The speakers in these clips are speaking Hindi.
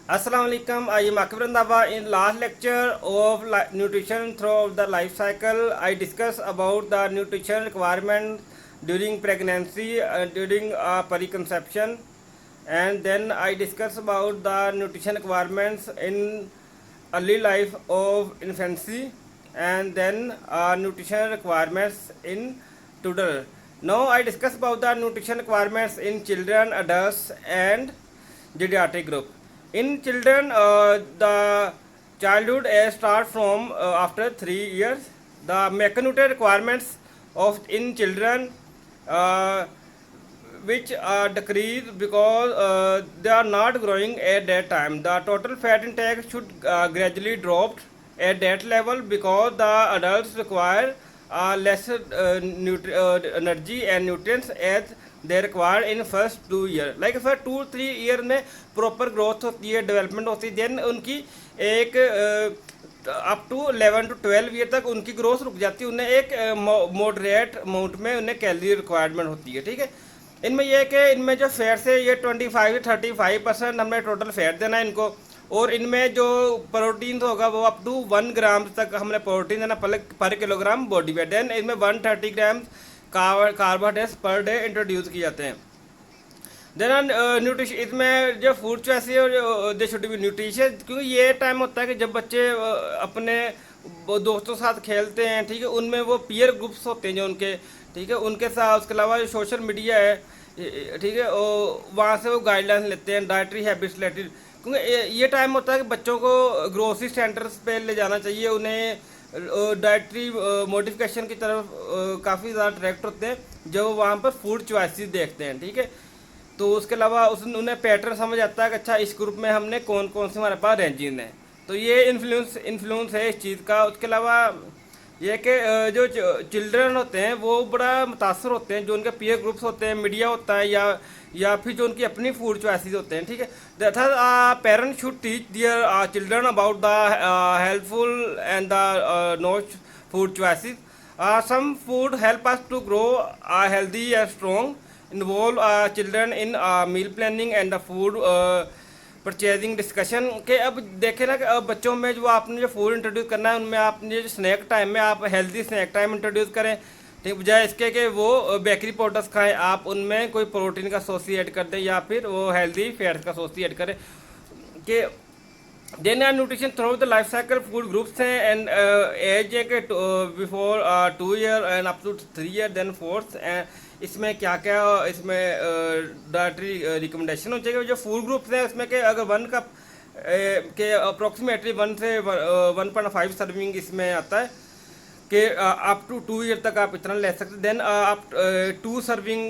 Assalamu alaikum. I am Akbar Randhawa. In last lecture of nutrition throughout the life cycle, I discussed about the nutrition requirement during pregnancy, during periconception, and then I discussed about the nutrition requirements in early life of infancy, and then nutrition requirements in toddler. Now I discuss about the nutrition requirements in children, adults, and geriatric group. In children, the childhood age start from after 3 years. The macronutrient requirements of in children, uh, which decrease because they are not growing at that time. The total fat intake should gradually drop at that level because the adults require less energy and nutrients as they require in first 2 year. Like first 2-3 year में proper growth होती है, development होती है, then उनकी एक अप टू 11 to 12 ईयर तक उनकी ग्रोथ रुक जाती है, उन्हें एक मॉडरेट अमाउंट में उन्हें कैलोरी रिक्वायरमेंट होती है। ठीक है, इनमें यह है कि इनमें जो फैट्स है ये 25 से 35% हमें टोटल फैट देना है इनको, और इनमें जो प्रोटीन होगा वो अप टू 1 ग्राम तक हमने प्रोटीन देना पर किलोग्राम बॉडी वेट। देन इनमें 130 ग्राम कार्बोहाइड्रेट्स पर डे इंट्रोड्यूस किए जाते हैं। देन न्यूट्रिशन, इसमें जो फूड चॉइस है और दे शुड बी न्यूट्रिशियस, क्योंकि ये टाइम होता है कि जब बच्चे अपने दोस्तों के साथ खेलते हैं, ठीक है, उनमें वो पीयर ग्रुप्स होते हैं जो उनके, ठीक है, उनके साथ। उसके अलावा जो सोशल मीडिया है, ठीक है, वहाँ से वो गाइडलाइंस लेते हैं, डाइटरी हैबिट्स रिलेटेड, क्योंकि ये टाइम होता है कि बच्चों को ग्रोसरी सेंटर्स पे ले जाना चाहिए, उन्हें डाइटरी मॉडिफिकेशन की तरफ काफ़ी ज़्यादा अट्रैक्ट होते हैं जब वो वहाँ पर फूड चॉइसेस देखते हैं। ठीक है, तो उसके अलावा उन्हें पैटर्न समझ आता है कि अच्छा इस ग्रुप में हमने कौन कौन से हमारे पास रेंजिन है, तो ये इन्फ्लुएंस है इस चीज़ का। उसके अलावा ये कि जो चिल्ड्रन होते हैं वो बड़ा मुतासर होते हैं, जो उनके पीयर ग्रुप्स होते हैं, मीडिया होता है, या फिर जो उनकी अपनी फूड चॉइसेस होते हैं। ठीक है, that parents should teach their children about the helpful and the not food choices. Some food help us to grow healthy and strong, involve children in meal planning and the food purchasing discussion के। अब देखें ना कि अब बच्चों में जो आपने जो फूड इंट्रोड्यूस करना है उनमें आपने जो स्नैक टाइम में आप हेल्दी स्नैक टाइम इंट्रोड्यूस करें, ठीक, बजाय इसके कि वो बेकरी प्रोडक्ट्स खाएं, आप उनमें कोई प्रोटीन का सोर्स ऐड कर दें या फिर वो हेल्दी फैट्स का सोर्स ऐड करें। कि then are nutrition through the life cycle food groups हैं एंड एज है कि before 2 year and up to 3 year, then 4th। इसमें क्या क्या इसमें डाइटरी रिकमेंडेशन हो चाहिए जो फूड ग्रुप्स हैं उसमें कि अगर 1 कप के अप्रोक्सीमेटली 1 से 1.5 सर्विंग इसमें आता है कि अप टू 2 year तक आप इतना ले सकते हैं। देन आप 2 serving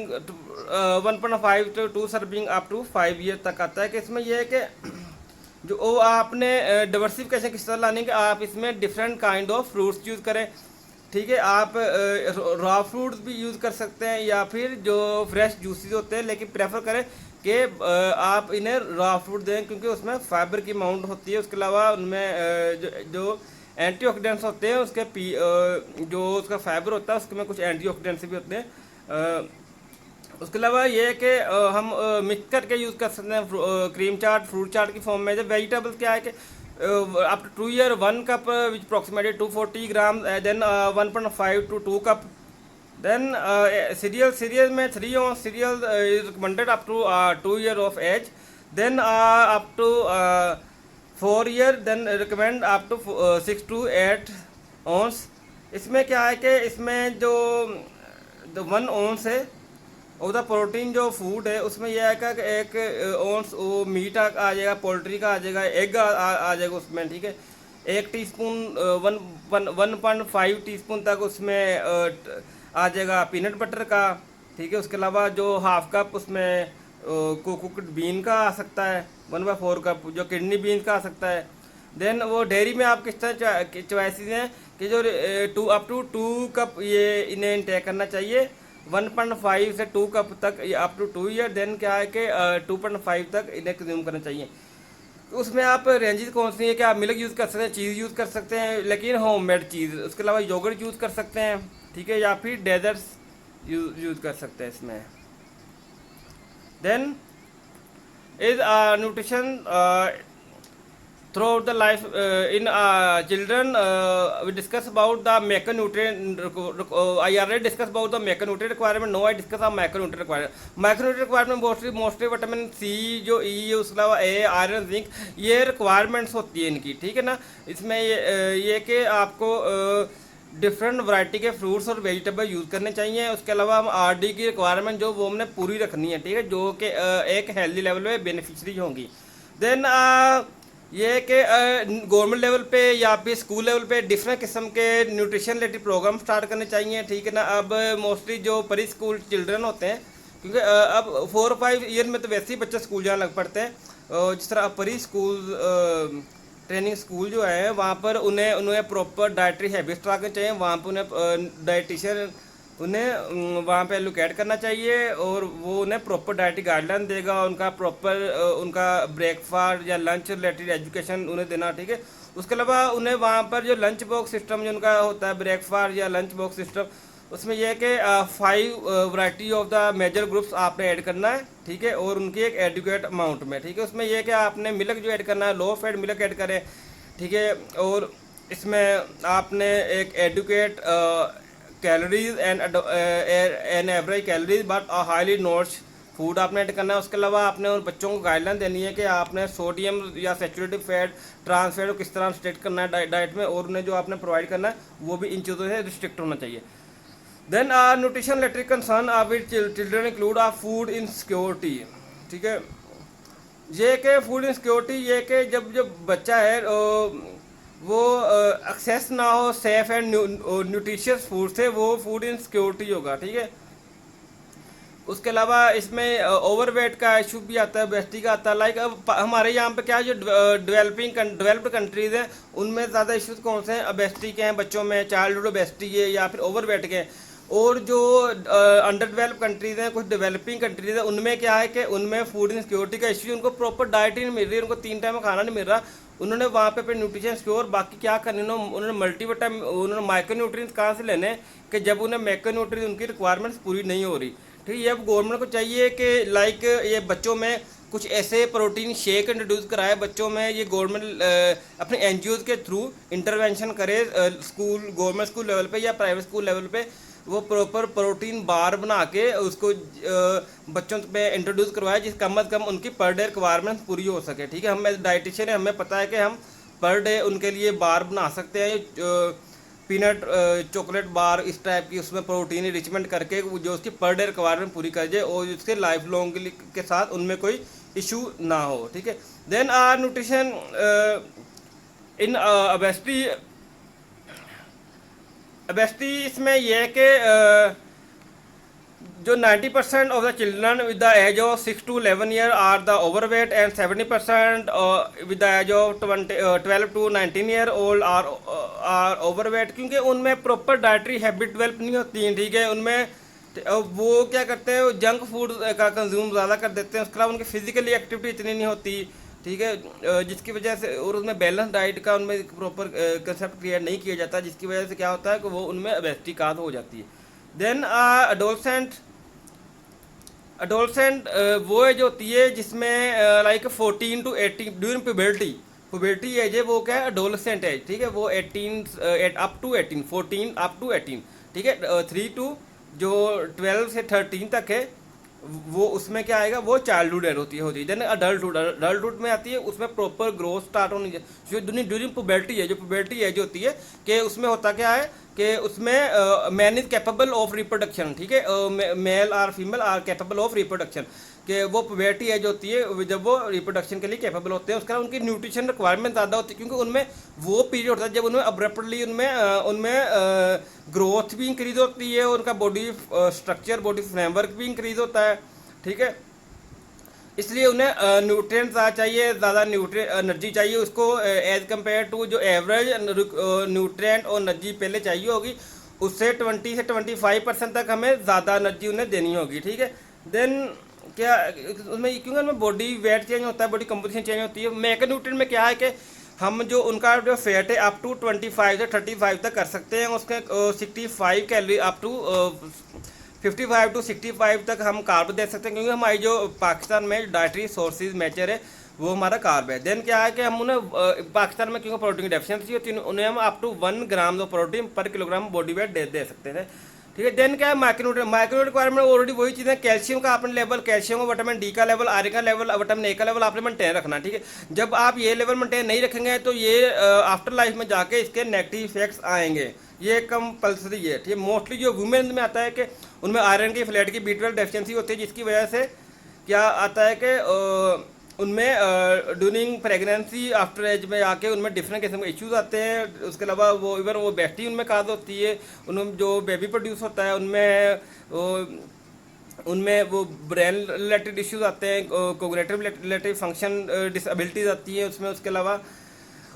1.5 to 2 serving up to 5 year तक आता है। कि इसमें यह है कि जो वो आपने डाइवर्सिफिकेशन किस तरह लाने के, आप इसमें different kind of fruits use करें। ठीक है, आप रॉ फ्रूट्स भी यूज़ कर सकते हैं या फिर जो फ्रेश जूसेस होते हैं, लेकिन प्रेफर करें कि आप इन्हें रॉ फ्रूट दें क्योंकि उसमें फाइबर की अमाउंट होती है। उसके अलावा उनमें जो एंटीऑक्सीडेंट्स होते हैं उसके जो उसका फाइबर होता है उसमें कुछ एंटीऑक्सीडेंट्स भी होते हैं। उसके अलावा ये है कि हम मिक्स करके यूज़ कर सकते हैं क्रीम चाट, फ्रूट चाट की फॉर्म में। जब वेजिटेबल्स क्या है कि up to 2 year 1 cup which approximately 240 gram, then 1.5 to 2 cup। Then cereal में 3 ounce cereal is recommended up to 2 year of age। Then up to 4 year, then recommend up to 6 to 8 ounce। इसमें क्या है कि इसमें जो 1 ounce है और द प्रोटीन जो फूड है उसमें यह है कि एक ओंस वो मीट आ जाएगा, पोल्ट्री का आ जाएगा, एग आ जाएगा उसमें। ठीक है, 1 टीस्पून 1.5 टीस्पून तक उसमें आ जाएगा पीनट बटर का। ठीक है, उसके अलावा जो हाफ कप उसमें कुकड बीन का आ सकता है, 1/4 कप जो किडनी बीन का आ सकता है। देन वो डेयरी में आप किस तरह चॉइसेस हैं कि जो अप टू 2 कप ये इन्हें इंटेक करना चाहिए, 1.5 से 2 कप तक अप टू 2 year। देन क्या है कि 2.5 तक इन्हें कंज्यूम करना चाहिए। उसमें आप रेंजेस कौन सी है कि आप मिल्क यूज़ कर सकते हैं, चीज़ यूज़ कर सकते हैं, लेकिन होममेड चीज़। उसके अलावा योगर्ट यूज़ कर सकते हैं, ठीक है, या फिर डेजर्ट्स यूज़ कर सकते हैं इसमें। Then is nutrition throughout the life in children. We discuss about the macronutrient. I already discussed about the macronutrient requirement. Now I discuss about macronutrient requirement. Macronutrient requirement mostly vitamin C जो ई है, उसके अलावा ए, आयरन, जिंक, ये रिक्वायरमेंट्स होती है इनकी, ठीक है ना। इसमें ये कि आपको डिफरेंट वैरायटी के फ्रूट्स और वेजिटेबल यूज़ करने चाहिए। उसके अलावा हम आरडी की रिक्वायरमेंट जो वो हमने पूरी रखनी है, ठीक है, जो कि एक हेल्दी लेवल पे बेनिफिशरी होंगी। देन ये कि गवर्नमेंट लेवल पे या फिर स्कूल लेवल पे डिफरेंट किस्म के न्यूट्रिशन रिलेटेड प्रोग्राम स्टार्ट करने चाहिए, ठीक है ना। अब मोस्टली जो प्री स्कूल चिल्ड्रन होते हैं, क्योंकि अब 4 और 5 ईयर में तो वैसे ही बच्चे स्कूल जाने लग पड़ते हैं, जिस तरह प्री स्कूल ट्रेनिंग स्कूल जो है वहाँ पर उन्हें प्रॉपर डाइटरी हैबिट्स रखनी चाहिए। वहाँ पर उन्हें डाइटिशियन उन्हें वहाँ पे एलोकेट करना चाहिए और वो उन्हें प्रॉपर डाइटरी गाइडलाइन देगा, उनका प्रॉपर उनका ब्रेकफास्ट या लंच रिलेटेड एजुकेशन उन्हें देना, ठीक है। उसके अलावा उन्हें वहाँ पर जो लंच बॉक्स सिस्टम जो उनका होता है, ब्रेकफास्ट या लंच बॉक्स सिस्टम, उसमें यह है कि 5 variety of the major groups आपने ऐड करना है, ठीक है, और उनकी एक एडुकेट अमाउंट में, ठीक है। उसमें यह है कि आपने मिल्क जो ऐड करना है लो फैट मिल्क ऐड करें, ठीक है, और इसमें आपने एक adequate calories and average calories but highly nourish food आपने ऐड करना है। उसके अलावा आपने उन बच्चों को गाइडलाइन देनी है कि आपने सोडियम या सैचुरेटेड फैट, ट्रांस फैट को किस तरह रिस्ट्रिक्ट करना है डाइट में, और उन्हें जो आपने प्रोवाइड करना है वो भी इन चीज़ों से रिस्ट्रिक्ट होना चाहिए। Then nutrition related concern with children include food insecurity, ठीक है। ये कि फूड इनसिक्योरिटी ये कि जब बच्चा है वो एक्सेस ना हो सेफ एंड न्यूट्रिशियस फूड से, वो फूड इनसिक्योरिटी होगा, ठीक है। उसके अलावा इसमें ओवरवेट का इशू भी आता है, ओबेसिटी का आता है। लाइक अब हमारे यहाँ पे क्या है, जो डेवलप्ड कंट्रीज़ हैं उनमें ज़्यादा इश्यूज कौन से हैं, ओबेसिटी के हैं बच्चों में, चाइल्डहुड ओबेसिटी है या फिर ओवरवेट के हैं। और जो अंडर डेवलप कंट्रीज़ हैं, कुछ डेवलपिंग कंट्रीज़ हैं, उनमें क्या है कि उनमें फूड इनसिक्योरिटी का इशू, उनको प्रॉपर डाइट ही नहीं मिल रही, उनको 3 टाइम खाना नहीं मिल रहा। उन्होंने वहाँ पे न्यूट्रिशन सिक्योर बाकी क्या करने, उन्होंने मल्टीविटामिन, उन्होंने माइक्रोन्यूट्रिएंट्स कहाँ से लेने कि जब उन्हें मैक्रोन्यूट्रिएंट्स उनकी रिक्वायरमेंट्स पूरी नहीं हो रही, ठीक है। ये अब गवर्नमेंट को चाहिए कि लाइक ये बच्चों में कुछ ऐसे प्रोटीन शेक इंट्रोड्यूस कराए बच्चों में, ये गवर्नमेंट अपने एनजीओज के थ्रू इंटरवेंशन करे स्कूल, गवर्नमेंट स्कूल लेवल पे या प्राइवेट स्कूल लेवल पे, वो प्रॉपर प्रोटीन बार बना के उसको बच्चों में इंट्रोड्यूस करवाए, जिस कम अज़ कम उनकी पर डे रिक्वायरमेंट पूरी हो सके, ठीक है। हमें डाइटिशियन है, हमें पता है कि हम पर डे उनके लिए बार बना सकते हैं, पीनट चॉकलेट बार इस टाइप की, उसमें प्रोटीन रिचमेंट करके जो उसकी पर डे रिक्वायरमेंट पूरी कर जाए और उसके लाइफ लॉन्ग के साथ उनमें कोई इशू ना हो, ठीक है। देन न्यूट्रिशन इन ओबेसिटी इसमें यह है कि जो 90% of the children with the age of 6 to 11 year are the overweight and 70% with the age of 12 to 19 year old are overweight, क्योंकि उनमें प्रॉपर डाइटरी हैबिट डेवलप नहीं होती है, ठीक है। उनमें वो क्या करते हैं, जंक फूड का कंज्यूम ज़्यादा कर देते हैं, उसके अलावा उनकी फिजिकली एक्टिविटी इतनी नहीं होती, ठीक है, जिसकी वजह से, और उसमें बैलेंस डाइट का उनमें प्रॉपर कंसेप्ट क्रिएट नहीं किया जाता, जिसकी वजह से क्या होता है कि वो उनमें ओबेसिटी का हो जाती है। देन अडोलसेंट वो एज होती है जिसमें like 14 to 18 during puberty as है, वो क्या है, अडोलसेंट एज, ठीक है। वो 14 up to 18, ठीक है। 3 to जो 12 से 13 तक है वो, उसमें क्या आएगा, वो चाइल्डहुड एज होती है। देन अडल्टहुड में आती है, उसमें प्रॉपर ग्रोथ स्टार्ट होनी चाहिए। जो ड्यूरिंग पुबर्टी है, जो पुबर्टी एज होती है कि उसमें होता क्या है कि उसमें man is capable of reproduction, ठीक है, मेल और female are capable of reproduction, कि वो पुबर्टी एज होती है जब वो रिप्रोडक्शन के लिए कैपेबल होते हैं। उसका उनकी न्यूट्रिशन रिक्वायरमेंट ज़्यादा होती है, क्योंकि उनमें वो पीरियड होता है जब उनमें अब्रप्टली उनमें ग्रोथ भी इंक्रीज होती है, उनका बॉडी स्ट्रक्चर, बॉडी फ्रेमवर्क भी इंक्रीज होता है, ठीक है। इसलिए उन्हें न्यूट्रिएंट्स ज़्यादा चाहिए, ज़्यादा एनर्जी चाहिए उसको एज कम्पेयर टू जो एवरेज न्यूट्रिएंट और एनर्जी पहले चाहिए होगी, उससे 20 से 25% तक हमें ज़्यादा एनर्जी उन्हें देनी होगी, ठीक है। देन क्या उसमें, क्योंकि उनमें बॉडी वेट चेंज होता है, बॉडी कंपोजिशन चेंज होती है। मैक्रोन्यूट्रिएंट में क्या है कि हम जो उनका जो फैट है अप टू 25 से 35 तक कर सकते हैं, उसके 65 कैलोरी अप टू 55 to 65 तक हम कार्ब दे सकते हैं, क्योंकि हमारी जो पाकिस्तान में डाइटरी सोर्सेज मेजर है वो हमारा कार्ब है। देन क्या है कि हम उन्हें पाकिस्तान में क्योंकि प्रोटीन की डेफिशिएंसी होती है, उन्हें हम up to 1 gram of protein per kilogram body weight दे सकते हैं। ठीक है। देन क्या है माइक्रोन्यूट्रिएंट रिक्वायरमेंट ऑलरेडी वही चीज़ें, कैल्शियम का आपने लेवल, कैल्शियम का, विटामिन डी का लेवल, आयरन का लेवल, विटामिन ए का लेवल आपने मेंटेन रखना। ठीक है। जब आप ये लेवल मेंटेन नहीं रखेंगे तो ये आफ्टर लाइफ में जाके इसके नेगेटिव इफेक्ट्स आएंगे, ये कंपल्सरी है। ठीक है। मोस्टली जो वुमेन में आता है कि उनमें आयरन की, फ्लेट की, B12 डेफिशिएंसी होती है, जिसकी वजह से क्या आता है कि उनमें ड्यूरिंग प्रेगनेंसी आफ्टर एज में आके उनमें डिफरेंट किस्म के इश्यूज आते हैं। उसके अलावा वो इवन वो बेस्टी उनमें काज होती है, उनमें जो बेबी प्रोड्यूस होता है उनमें वो ब्रेन रिलेटेड इश्यूज आते हैं, कोग्निटिव रिलेटेड फंक्शन डिसेबिलिटीज आती हैं उसमें। उसके अलावा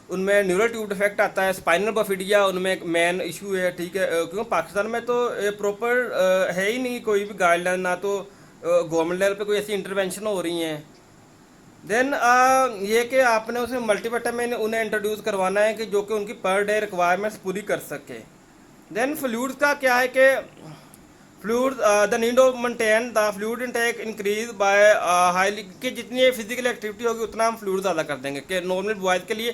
उनमें न्यूरल ट्यूब डिफेक्ट आता है, स्पाइनल बफिडिया उनमें एक मेन इशू है। ठीक है। क्योंकि पाकिस्तान में तो प्रॉपर है ही नहीं कोई भी गाइडलाइन, ना तो गवर्नमेंट लेवल पे कोई ऐसी इंटरवेंशन हो रही हैं। देन ये कि आपने उसमें मल्टीविटामिन उन्हें इंट्रोड्यूस करवाना है कि जो कि उनकी पर डे रिक्वायरमेंट्स पूरी कर सके। देन फ्लूइड्स का क्या है कि fluid the need of maintain the fluid intake increase by highly, कि जितनी फिजिकल एक्टिविटी होगी उतना हम फ्लूइड ज़्यादा कर देंगे। कि नॉर्मल बॉयज़ के लिए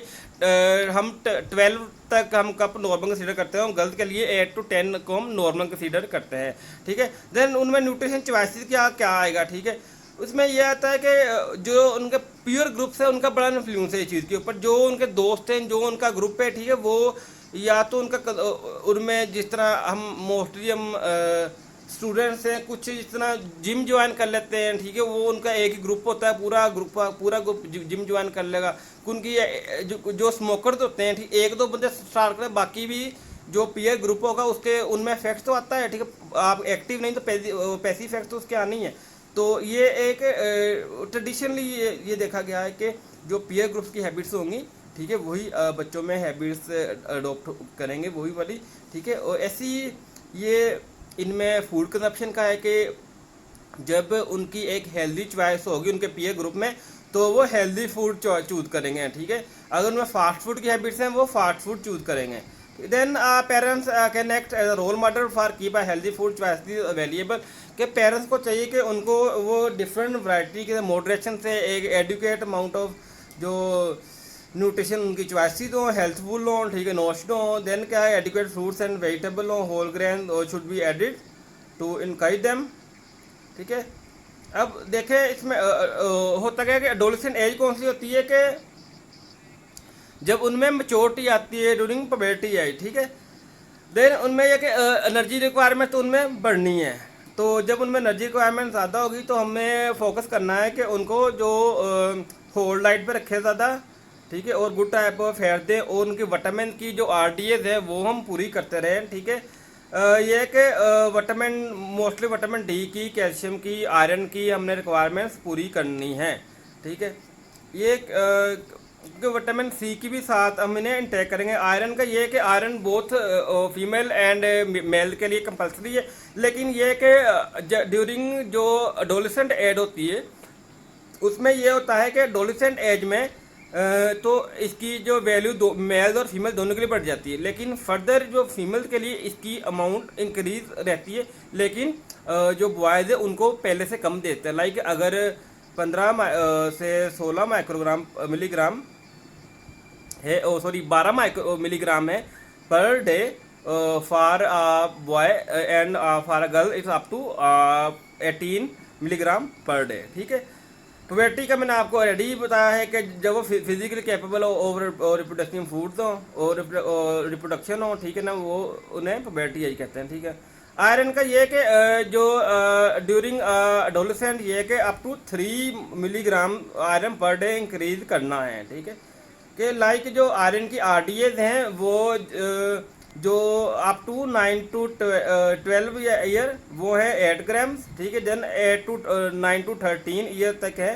हम 12 तक हम कप नॉर्मल कंसीडर करते हैं, और गर्ल्स के लिए 8 to 10 को हम नॉर्मल कंसीडर करते हैं। ठीक है। देन उनमें न्यूट्रिशन चॉइसेस क्या आएगा। ठीक है। उसमें यह आता है कि जो उनके प्योर ग्रुप्स है उनका बड़ा इन्फ्लुएंस है इस चीज़ के ऊपर। जो उनके दोस्त हैं, जो उनका ग्रुप है, ठीक है, वो या तो उनका उनमें जिस तरह हम मोस्टली हम स्टूडेंट्स हैं, कुछ जिस तरह जिम ज्वाइन कर लेते हैं। ठीक है। वो उनका एक ही ग्रुप होता है, पूरा ग्रुप जिम ज्वाइन कर लेगा। उनकी जो स्मोकर्स होते हैं, ठीक, 1-2 बंदे स्टार्ट करें, बाकी भी जो पीयर ग्रुप होगा उसके उनमें इफेक्ट तो आता है। ठीक है। आप एक्टिव नहीं तो पैसिव इफेक्ट तो उसके आने ही है। तो ये एक ट्रेडिशनली ये देखा गया है कि जो पीयर ग्रुप्स की हैबिट्स होंगी, ठीक है, वही बच्चों में हैबिट्स अडोप्ट करेंगे, वही वाली। ठीक है। और ऐसी ये इनमें फूड कंजप्शन का है कि जब उनकी एक हेल्दी चॉइस होगी उनके पीयर ग्रुप में, तो वो हेल्दी फूड चूज करेंगे। ठीक है। अगर उनमें फास्ट फूड की हैबिट्स हैं, वो फास्ट फूड चूज करेंगे। Then parents can act as a role model for keep a healthy food choice available. कि पेरेंट्स को चाहिए कि उनको वो डिफरेंट वैरायटी के मॉडरेशन से एक एडुकेट अमाउंट ऑफ जो न्यूट्रिशन उनकी चॉइसेस हो, हेल्थफुल हो, ठीक है, नोरिश्ड हो। देन क्या है, एडिक्वेट फ्रूट्स एंड वेजिटेबल हो, whole grain should be added to encourage them. ठीक है। अब देखें इसमें होता क्या है कि एडोलेसेंट एज कौन सी होती है कि जब उनमें मैच्योरिटी आती है, ड्यूरिंग प्यूबर्टी है। ठीक है। देन उनमें यह कि एनर्जी रिक्वायरमेंट तो उनमें बढ़नी है। तो जब उनमें एनर्जी रिक्वायरमेंट ज़्यादा होगी तो हमें फोकस करना है कि उनको जो होल डाइट पे रखे ज़्यादा। ठीक है। और गुड टाइप ऑफ फेयर दें, और उनकी विटामिन की जो RDAs है वो हम पूरी करते रहें। ठीक है। यह है कि विटामिन, मोस्टली विटामिन डी की, कैल्शियम की, आयरन की हमने रिक्वायरमेंट्स पूरी करनी है। ठीक है। ये विटामिन सी की भी साथ हम इन्हें इंटेक करेंगे। आयरन का ये है कि iron both female and male के लिए कंपलसरी है, लेकिन ये कि ड्यूरिंग जो एडोलेसेंट एज होती है उसमें ये होता है कि एडोलेसेंट एज में तो इसकी जो वैल्यू मेल और फीमेल दोनों के लिए बढ़ जाती है, लेकिन फर्दर जो फीमेल के लिए इसकी अमाउंट इंक्रीज रहती है, लेकिन जो बॉयज़ है उनको पहले से कम देते हैं। लाइक अगर 15 से 16 माइक्रोग्राम मिलीग्राम है, 12 मिलीग्राम है per day for boy and for a girl it's up to 18 milligram per day. ठीक है। प्यूबर्टी का मैंने आपको ऑलरेडी बताया है कि जब वो फिजिकली कैपेबल हो और रिप्रोडक्टिव फूड्स हो और रिप्रोडक्शन हो, ठीक है ना, वो उन्हें प्यूबर्टी यही कहते हैं। ठीक है। आयरन का ये कि जो ड्यूरिंग एडोलेसेंट ये कि up to 3 milligram iron per day increase करना है। ठीक है। कि लाइक जो आयरन की RDAs हैं वो जो अप टू 9 to 12 ईयर वो है 8 ग्राम्स। ठीक है। देन 9 to 13 ईयर तक है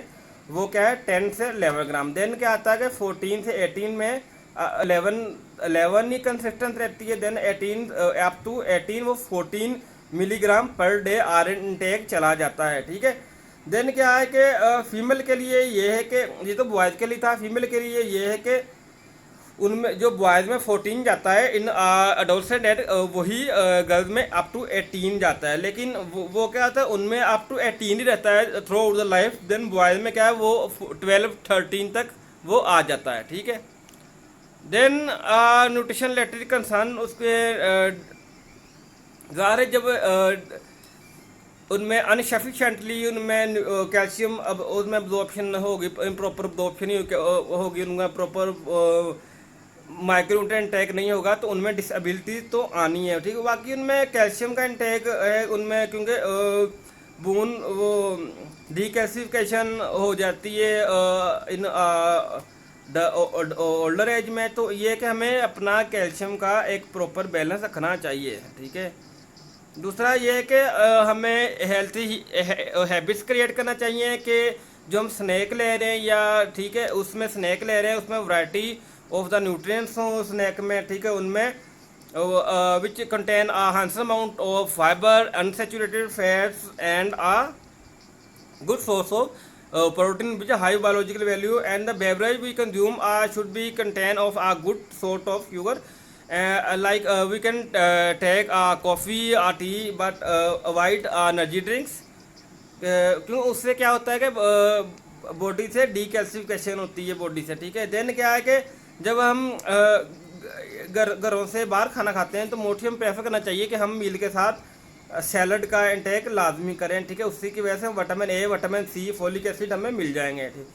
वो क्या है 10 से 11 ग्राम। देन क्या आता है कि 14 से 18 में 11 ही कंसिस्टेंट रहती है। देन 18 अप टू 18 वो 14 milligram per day iron intake चला जाता है। ठीक है। देन क्या है कि फीमेल के लिए ये है कि ये तो बॉयज़ के लिए था, फीमेल के लिए ये है कि उनमें जो बॉयज़ में 14 जाता है, इन अडोलसेंट एट वही गर्ल्स में अप टू 18 जाता है। लेकिन वो क्या होता है, उनमें अप टू 18 ही रहता है through out the life. Then boys में क्या है, वो 12-13 तक वो आ जाता है, ठीक है। देन न्यूट्रिशन रिलेटेड कंसर्न उसके ज़ाहिर है, जब उनमें अनसफिशेंटली उनमें कैल्शियम अब उसमें अब्जॉर्प्शन होगी, इम्प्रॉपर अब्जॉर्प्शन ही होगी, उनका प्रॉपर माइक्रोन्यूट्रिएंट इंटेक नहीं होगा, तो उनमें डिसेबिलिटी तो आनी है, ठीक है। बाकी उनमें कैल्शियम का इंटेक है उनमें, क्योंकि बोन वो डीकैल्सिफिकेशन हो जाती है इन द ओल्डर एज में। तो ये कि हमें अपना कैल्शियम का एक प्रॉपर बैलेंस रखना चाहिए, ठीक है। दूसरा ये है कि हमें हेल्थी हैबिट्स क्रिएट करना चाहिए कि जो हम स्नैक ले रहे हैं या ठीक है उसमें स्नैक ले रहे हैं उसमें वैरायटी ऑफ द न्यूट्रिएंट्स हो स्नैक में, ठीक है। उनमें which contain a handsome amount of fibre, unsaturated fats and a good source of protein which a high biological value, and the beverage we consume should be contain of a good sort of sugar, like we can take coffee or tea, but avoid energy drinks, क्यों उससे क्या होता है कि बॉडी से डीकैल्सिफिकेशन होती है बॉडी से, ठीक है। देन क्या है कि जब हम घरों से बाहर खाना खाते हैं तो मोस्टली हम प्रेफर करना चाहिए कि हम मील के साथ सैलड का इंटेक लाजमी करें, ठीक है। उसी की वजह से vitamin A, vitamin C, folic acid हमें मिल जाएंगे, ठीक।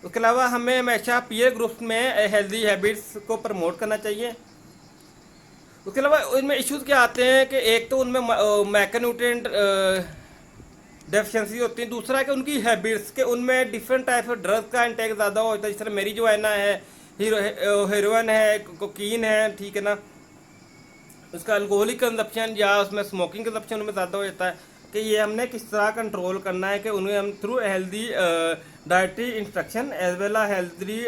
उसके अलावा हमें हमेशा पीयर ग्रुप्स में हेल्दी हैबिट्स को प्रमोट करना चाहिए। उसके अलावा उनमें इश्यूज क्या आते हैं कि एक तो उनमें मैक्रोन्यूट्रिएंट डेफिशिएंसी होती है, दूसरा कि उनकी हैबिट्स के उनमें डिफरेंट टाइप ऑफ ड्रग्स का इंटेक ज़्यादा होता है, जिस तरह मेरिजुआना है, हेरोइन है, कोकीन है, ठीक है ना। उसका अल्कोहलिक कंजप्शन या उसमें स्मोकिंग कंजप्शन उनमें ज़्यादा हो जाता है। कि ये हमने किस तरह कंट्रोल करना है कि उन्हें हम through healthy dietary instruction as well healthy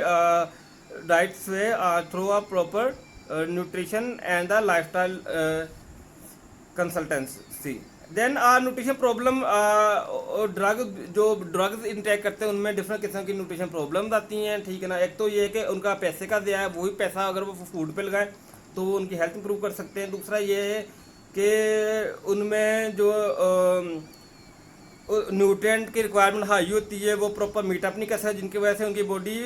diets way through a proper nutrition and the lifestyle consultancy. Then nutrition problem जो ड्रग्स इंटेक करते हैं उनमें डिफरेंट किस्म की न्यूट्रिशन प्रॉब्लम्स आती हैं, ठीक है ना। एक तो ये है कि उनका पैसे का दिया है, वही पैसा अगर वो फूड पे लगाएं तो वो उनकी हेल्थ इंप्रूव कर सकते हैं। दूसरा ये है कि उनमें जो न्यूट्रिएंट की रिक्वायरमेंट हाई होती है वो प्रॉपर मीटअप नहीं कर सकते, जिनकी वजह से उनकी बॉडी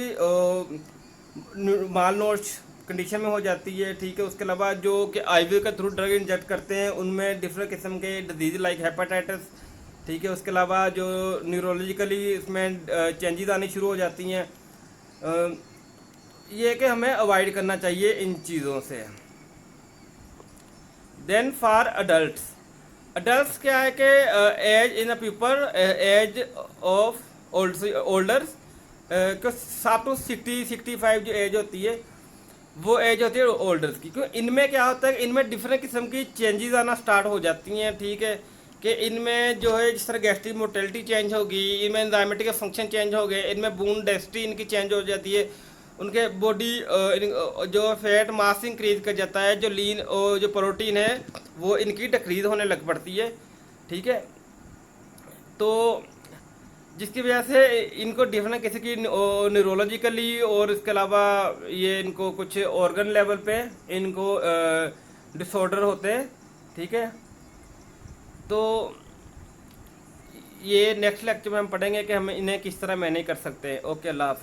माल नोरिश कंडीशन में हो जाती है, ठीक है। उसके अलावा जो कि आईवी के थ्रू ड्रग इंजेक्ट करते हैं उनमें डिफरेंट किस्म के डिजीज लाइक हेपेटाइटिस, ठीक है। उसके अलावा जो न्यूरोलॉजिकली इसमें चेंजेस आनी शुरू हो जाती हैं। ये कि हमें अवॉइड करना चाहिए इन चीज़ों से। देन फॉर अडल्ट्स क्या है कि age in a people age of olders up to 60-65 जो एज होती है वो एज होती है ओल्डर्स की। क्यों इनमें क्या होता है, इनमें डिफरेंट किस्म की चेंजेस आना स्टार्ट हो जाती हैं, ठीक है। कि इनमें जो है जिस तरह गैस्ट्रिक मोटेलिटी चेंज होगी, इनमें एंजाइमेटिक फंक्शन चेंज हो गए, इनमें बोन डेंसिटी इनकी चेंज हो जाती है, उनके बॉडी जो फैट मास इंक्रीज कर जाता है, जो लीन जो प्रोटीन है वो इनकी डिक्रीज होने लग पड़ती है, ठीक है। तो जिसकी वजह से इनको डिफरेंट किसी की न्यूरोलॉजिकली और इसके अलावा ये इनको कुछ ऑर्गन लेवल पे इनको डिसऑर्डर होते हैं, ठीक है। तो ये नेक्स्ट लेक्चर में हम पढ़ेंगे कि हम इन्हें किस तरह मैनेज कर सकते हैं। ओके, अल्लाह हाफिज़।